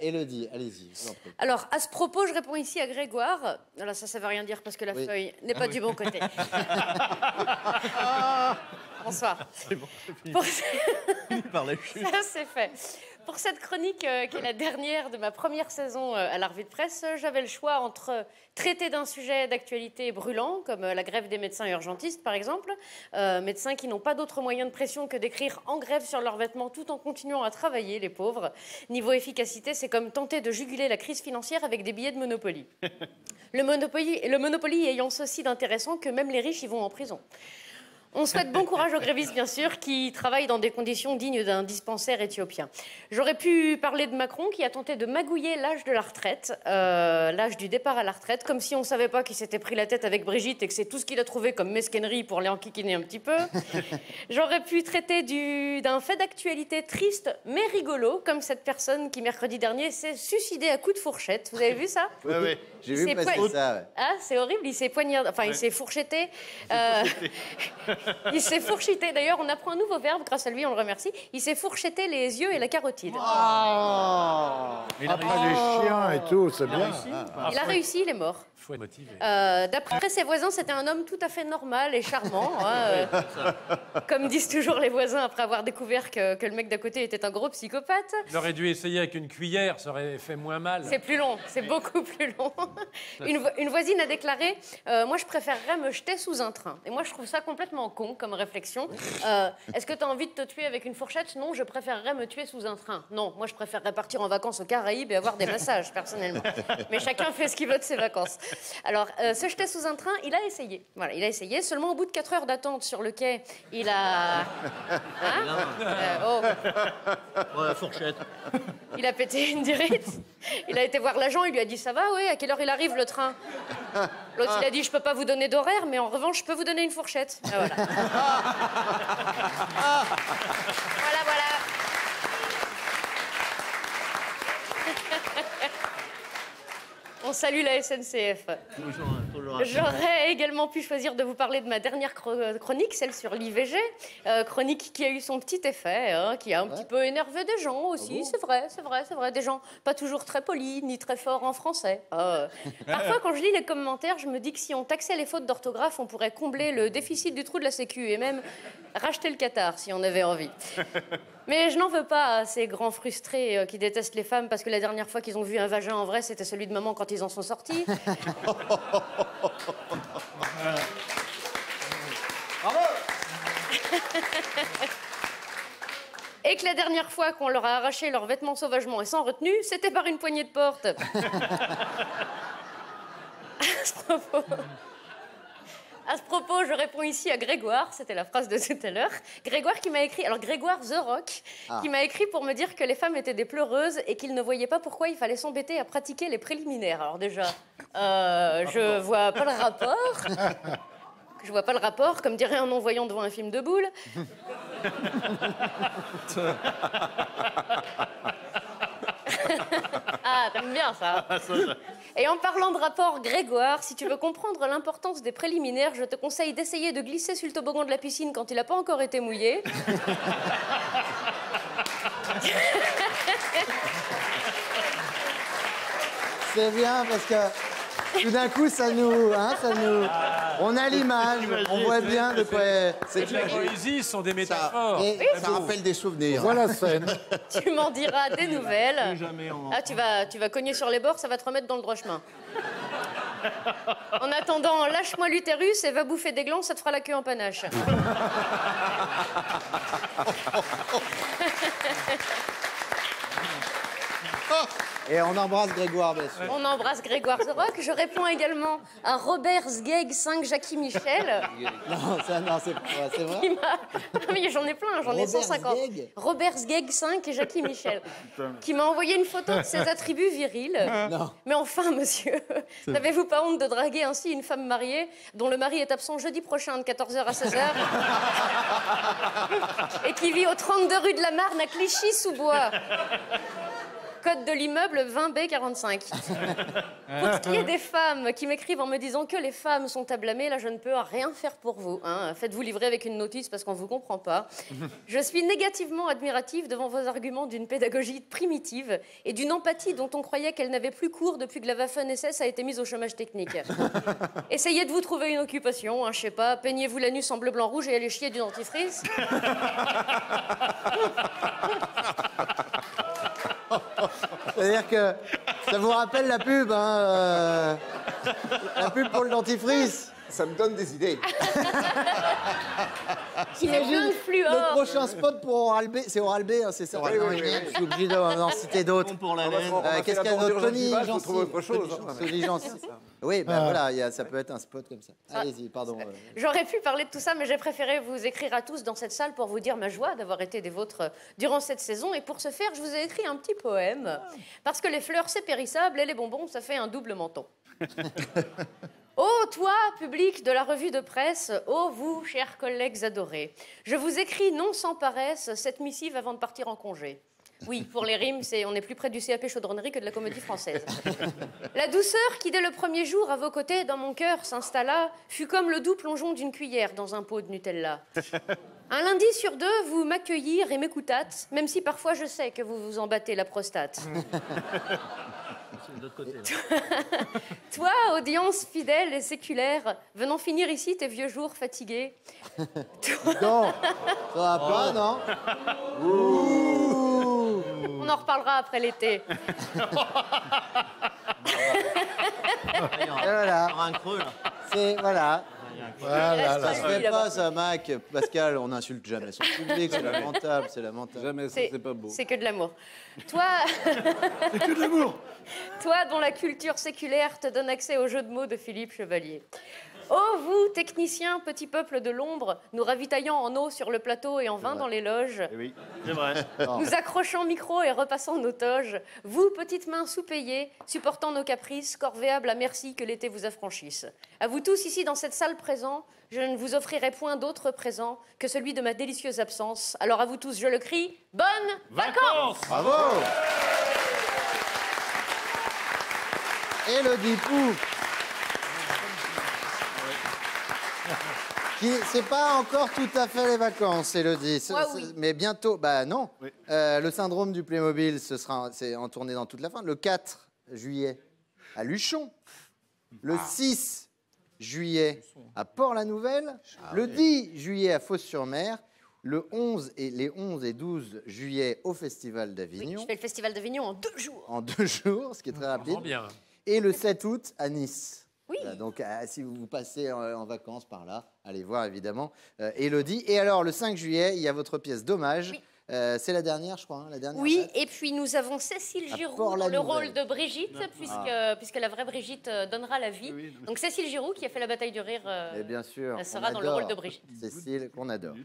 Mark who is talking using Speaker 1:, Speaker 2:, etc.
Speaker 1: Élodie, allez-y, je vous en prie.
Speaker 2: Alors, à ce propos, je réponds ici à Grégoire. Alors ça veut rien dire parce que la feuille n'est pas du bon côté. Bonsoir.
Speaker 3: C'est bon, c'est fini. Par la chute.
Speaker 2: Ça, c'est fait. Pour cette chronique, qui est la dernière de ma première saison à la revue de presse, j'avais le choix entre traiter d'un sujet d'actualité brûlant, comme la grève des médecins urgentistes, par exemple, médecins qui n'ont pas d'autre moyen de pression que d'écrire en grève sur leurs vêtements tout en continuant à travailler, les pauvres. Niveau efficacité, c'est comme tenter de juguler la crise financière avec des billets de Monopoly. Le Monopoly ayant ceci d'intéressant que même les riches y vont en prison. On souhaite bon courage aux grévistes, bien sûr, qui travaillent dans des conditions dignes d'un dispensaire éthiopien. J'aurais pu parler de Macron, qui a tenté de magouiller l'âge de la retraite, l'âge du départ à la retraite, comme si on ne savait pas qu'il s'était pris la tête avec Brigitte et que c'est tout ce qu'il a trouvé comme mesquinnerie pour les enquiquiner un petit peu. J'aurais pu traiter d'un fait d'actualité triste, mais rigolo, comme cette personne qui, mercredi dernier, s'est suicidée à coups de fourchette. Vous avez vu ça?
Speaker 3: Oui, oui.
Speaker 1: J'ai vu passer ça. Ouais.
Speaker 2: Ah, c'est horrible, il s'est poignardé, enfin, il s'est fourchetté. Il s'est fourchité. D'ailleurs, on apprend un nouveau verbe grâce à lui, on le remercie. Il s'est fourchetté les yeux et la carotide.
Speaker 4: Oh. Après les chiens et tout, c'est bien.
Speaker 2: Il a réussi, il est mort.
Speaker 3: Faut être motivé.
Speaker 2: D'après ses voisins, c'était un homme tout à fait normal et charmant. Comme disent toujours les voisins après avoir découvert que le mec d'à côté était un gros psychopathe.
Speaker 3: Il aurait dû essayer avec une cuillère, ça aurait fait moins mal.
Speaker 2: C'est plus long, c'est beaucoup plus long. Une voisine a déclaré moi, je préférerais me jeter sous un train. Et moi, je trouve ça complètement con comme réflexion. Est-ce que tu as envie de te tuer avec une fourchette? Non, je préférerais me tuer sous un train. Non, moi, je préférerais partir en vacances aux Caraïbes et avoir des massages, personnellement. Mais chacun fait ce qu'il veut de ses vacances. Alors, se jeter sous un train, il a essayé. Voilà, il a essayé. Seulement, au bout de 4 heures d'attente sur le quai, il a... Hein
Speaker 5: La fourchette.
Speaker 2: Il a pété une durite. Il a été voir l'agent, il lui a dit « Ça va, oui, à quelle heure il arrive, le train ?» L'autre, il a dit « Je peux pas vous donner d'horaire, mais en revanche, je peux vous donner une fourchette. » Voilà. Voilà. On salue la SNCF. J'aurais également pu choisir de vous parler de ma dernière chronique, celle sur l'IVG. Chronique qui a eu son petit effet, qui a un petit peu énervé des gens aussi. C'est vrai. Des gens pas toujours très polis, ni très forts en français. Parfois, quand je lis les commentaires, je me dis que si on taxait les fautes d'orthographe, on pourrait combler le déficit du trou de la Sécu et même racheter le Qatar, si on avait envie. Mais je n'en veux pas à ces grands frustrés qui détestent les femmes parce que la dernière fois qu'ils ont vu un vagin en vrai, c'était celui de maman quand ils en sont sortis.
Speaker 1: Bravo.
Speaker 2: Et que la dernière fois qu'on leur a arraché leurs vêtements sauvagement et sans retenue, c'était par une poignée de porte. À ce propos, je réponds ici à Grégoire, c'était la phrase de tout à l'heure. Grégoire qui m'a écrit, alors Grégoire The Rock, qui m'a écrit pour me dire que les femmes étaient des pleureuses et qu'il ne voyait pas pourquoi il fallait s'embêter à pratiquer les préliminaires. Alors déjà, je vois pas le rapport. Je vois pas le rapport, comme dirait un non-voyant devant un film de boules. Ah, t'aimes bien ça. Et en parlant de rapport, Grégoire, si tu veux comprendre l'importance des préliminaires, je te conseille d'essayer de glisser sur le toboggan de la piscine quand il n'a pas encore été mouillé.
Speaker 1: C'est bien parce que tout d'un coup, ça nous... on a l'image, on voit bien de quoi... C'est
Speaker 3: La poésie sont des métaphores.
Speaker 1: Ça rappelle des souvenirs.
Speaker 4: Voilà la scène.
Speaker 2: Tu m'en diras des nouvelles. Ah, tu vas cogner sur les bords, ça va te remettre dans le droit chemin. En attendant, lâche-moi l'utérus et va bouffer des glands, ça te fera la queue en panache.
Speaker 1: Et on embrasse Grégoire, bien sûr.
Speaker 2: On embrasse Grégoire The Rock. Je réponds également à Robert Sgeg 5 Jackie Michel.
Speaker 1: Non, c'est vrai.
Speaker 2: Oui, j'en ai plein, j'en ai 150.
Speaker 1: Sgeg.
Speaker 2: Robert Sgeg 5 et Jackie Michel. Qui m'a envoyé une photo de ses attributs virils.
Speaker 1: Non.
Speaker 2: Mais enfin, monsieur, n'avez-vous pas honte de draguer ainsi une femme mariée dont le mari est absent jeudi prochain de 14h à 16h et qui vit au 32 rue de la Marne à Clichy-sous-Bois? Code de l'immeuble 20B45. Pour ce qui est des femmes qui m'écrivent en me disant que les femmes sont à blâmer, là je ne peux rien faire pour vous. Hein. Faites-vous livrer avec une notice parce qu'on ne vous comprend pas. Je suis négativement admirative devant vos arguments d'une pédagogie primitive et d'une empathie dont on croyait qu'elle n'avait plus cours depuis que la Waffen-SS a été mise au chômage technique. Essayez de vous trouver une occupation, hein, je sais pas, peignez-vous l'anus en bleu, blanc, rouge et allez chier du dentifrice.
Speaker 1: C'est-à-dire que ça vous rappelle la pub, hein, la pub pour le dentifrice.
Speaker 6: Ça me donne des idées.
Speaker 2: Il est plein de fluor.
Speaker 1: Le prochain spot pour Oral-B, c'est Oral-B, hein, c'est ça.
Speaker 6: Oui, oui, oui.
Speaker 1: Je suis obligé d'en citer d'autres.
Speaker 5: Pour la laine.
Speaker 1: Qu'est-ce qu'il y a d'autre, Tony
Speaker 6: Faut trouver autre chose.
Speaker 1: Tony Jancy. Oui, ben voilà, ça peut être un spot comme ça. Allez-y, pardon.
Speaker 2: J'aurais pu parler de tout ça, mais j'ai préféré vous écrire à tous dans cette salle pour vous dire ma joie d'avoir été des vôtres durant cette saison. Et pour ce faire, je vous ai écrit un petit poème. Parce que les fleurs, c'est périssable et les bonbons, ça fait un double menton. Ô toi, public de la revue de presse, ô vous, chers collègues adorés, je vous écris non sans paresse cette missive avant de partir en congé. Oui, pour les rimes, on est plus près du CAP chaudronnerie que de la comédie française. La douceur qui, dès le premier jour, à vos côtés, dans mon cœur, s'installa, fut comme le doux plongeon d'une cuillère dans un pot de Nutella. Un lundi sur deux, vous m'accueillirent et m'écoutâtes, même si parfois je sais que vous vous en battez la prostate.
Speaker 5: De l'autre côté, là.
Speaker 2: Toi, audience fidèle et séculaire, venant finir ici tes vieux jours fatigués.
Speaker 1: Non, ça va pas, non? Ouh.
Speaker 2: On en reparlera après l'été.
Speaker 1: Et voilà,
Speaker 5: Il y aura un creux, là.
Speaker 1: c'est voilà.
Speaker 4: Voilà,
Speaker 1: Ça se fait pas, ça, Mac. Pascal, on n'insulte jamais son public, c'est lamentable, c'est lamentable.
Speaker 4: Jamais, ça, c'est pas beau.
Speaker 2: C'est que de l'amour. Toi,
Speaker 4: C'est que de l'amour.
Speaker 2: toi dont la culture séculaire te donne accès au jeu de mots de Philippe Chevalier. Oh, vous, techniciens, petit peuple de l'ombre, nous ravitaillant en eau sur le plateau et en vin dans les loges,
Speaker 5: Oui, c'est vrai.
Speaker 2: nous accrochant micro et repassant nos toges, vous, petites mains sous-payées, supportant nos caprices, corvéables à merci que l'été vous affranchisse. À vous tous ici dans cette salle présent, je ne vous offrirai point d'autre présent que celui de ma délicieuse absence. Alors à vous tous, je le crie, bonnes vacances!
Speaker 1: Bravo. Élodie Pou. C'est pas encore tout à fait les vacances, Élodie.
Speaker 2: Moi, oui.
Speaker 1: Mais bientôt, bah non.
Speaker 4: Oui.
Speaker 1: Le syndrome du Playmobil, c'est en tournée dans toute la fin. Le 4 juillet à Luchon. Le 6 juillet à Port-la-Nouvelle. Le 10 juillet à Fos-sur-Mer. Le 11 et les 11 et 12 juillet au Festival d'Avignon.
Speaker 2: Je fais le festival d'Avignon en 2 jours.
Speaker 1: En 2 jours, ce qui est très rapide.
Speaker 3: Vraiment bien.
Speaker 1: Et le 7 août à Nice.
Speaker 2: Oui.
Speaker 1: Voilà, donc, si vous passez en vacances par là, allez voir évidemment Élodie. Et alors, le 5 juillet, il y a votre pièce d'hommage.
Speaker 2: Oui.
Speaker 1: C'est la dernière, je crois, hein, la dernière.
Speaker 2: Oui,
Speaker 1: date.
Speaker 2: et puis nous avons Cécile
Speaker 1: À
Speaker 2: Giroux dans
Speaker 1: Port-la-Nouvelle.
Speaker 2: le rôle de Brigitte, puisque la vraie Brigitte donnera la vie. Donc Cécile Giroux, qui a fait la bataille du rire,
Speaker 1: Et bien sûr.
Speaker 2: elle
Speaker 1: on
Speaker 2: sera dans le
Speaker 1: adore
Speaker 2: rôle de Brigitte.
Speaker 1: Cécile, qu'on adore.